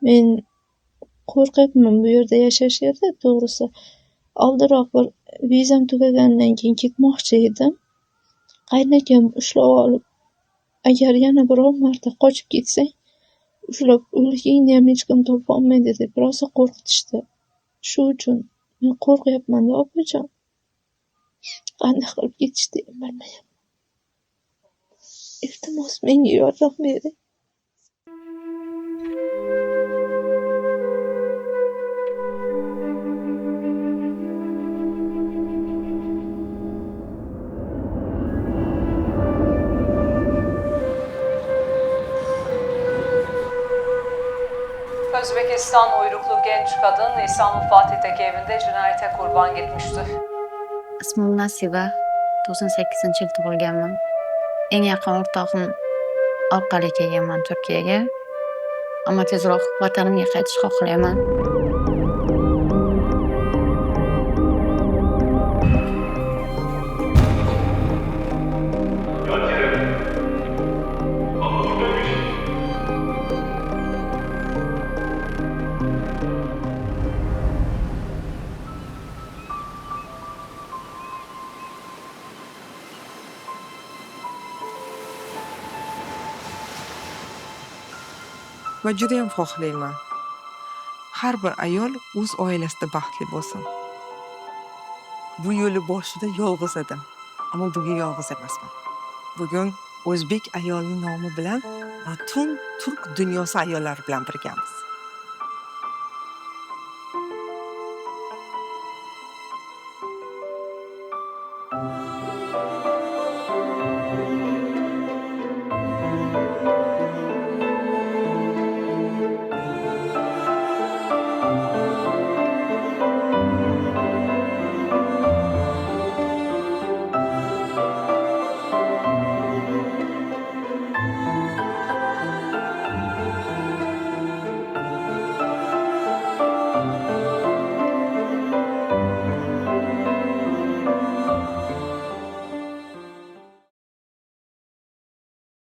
Men qo'rqyapman bu yerda yashashga to'g'risi. Oldinroq bir vizam tugaganidan keyin ketmoqchi edim. Qaynakam ushlab olib, agar yana biror marta qochib ketsang, ushlab o'ligingni ham hech kim topolmaydi deb rosa qo'rqitishdi. Shu uchun men qo'rqyapman-da opajon. Qanday qilib ketishni ham bilmayapman. Iltimos menga yordam bering. Özbekistan uyruklu genç kadın İstanbul Fatih'teki evinde cinayete kurban gitmişti. Ismim Nasiba, 98-yil tug'ilganman. Eng yaqin o'rtog'im orqali kelganman Turkiyaga. Ammo tezroq vatanimga qaytishni xohlayman. Va judayam xohlayman. Har bir ayol o'z oilasida baxtli bo'lsin. Bu yo'li boshida yolg'iz edim, ammo bugun yolg'iz emasman. Bugun o'zbek ayolining nomi bilan butun turk dunyosi ayollari bilan birgamiz.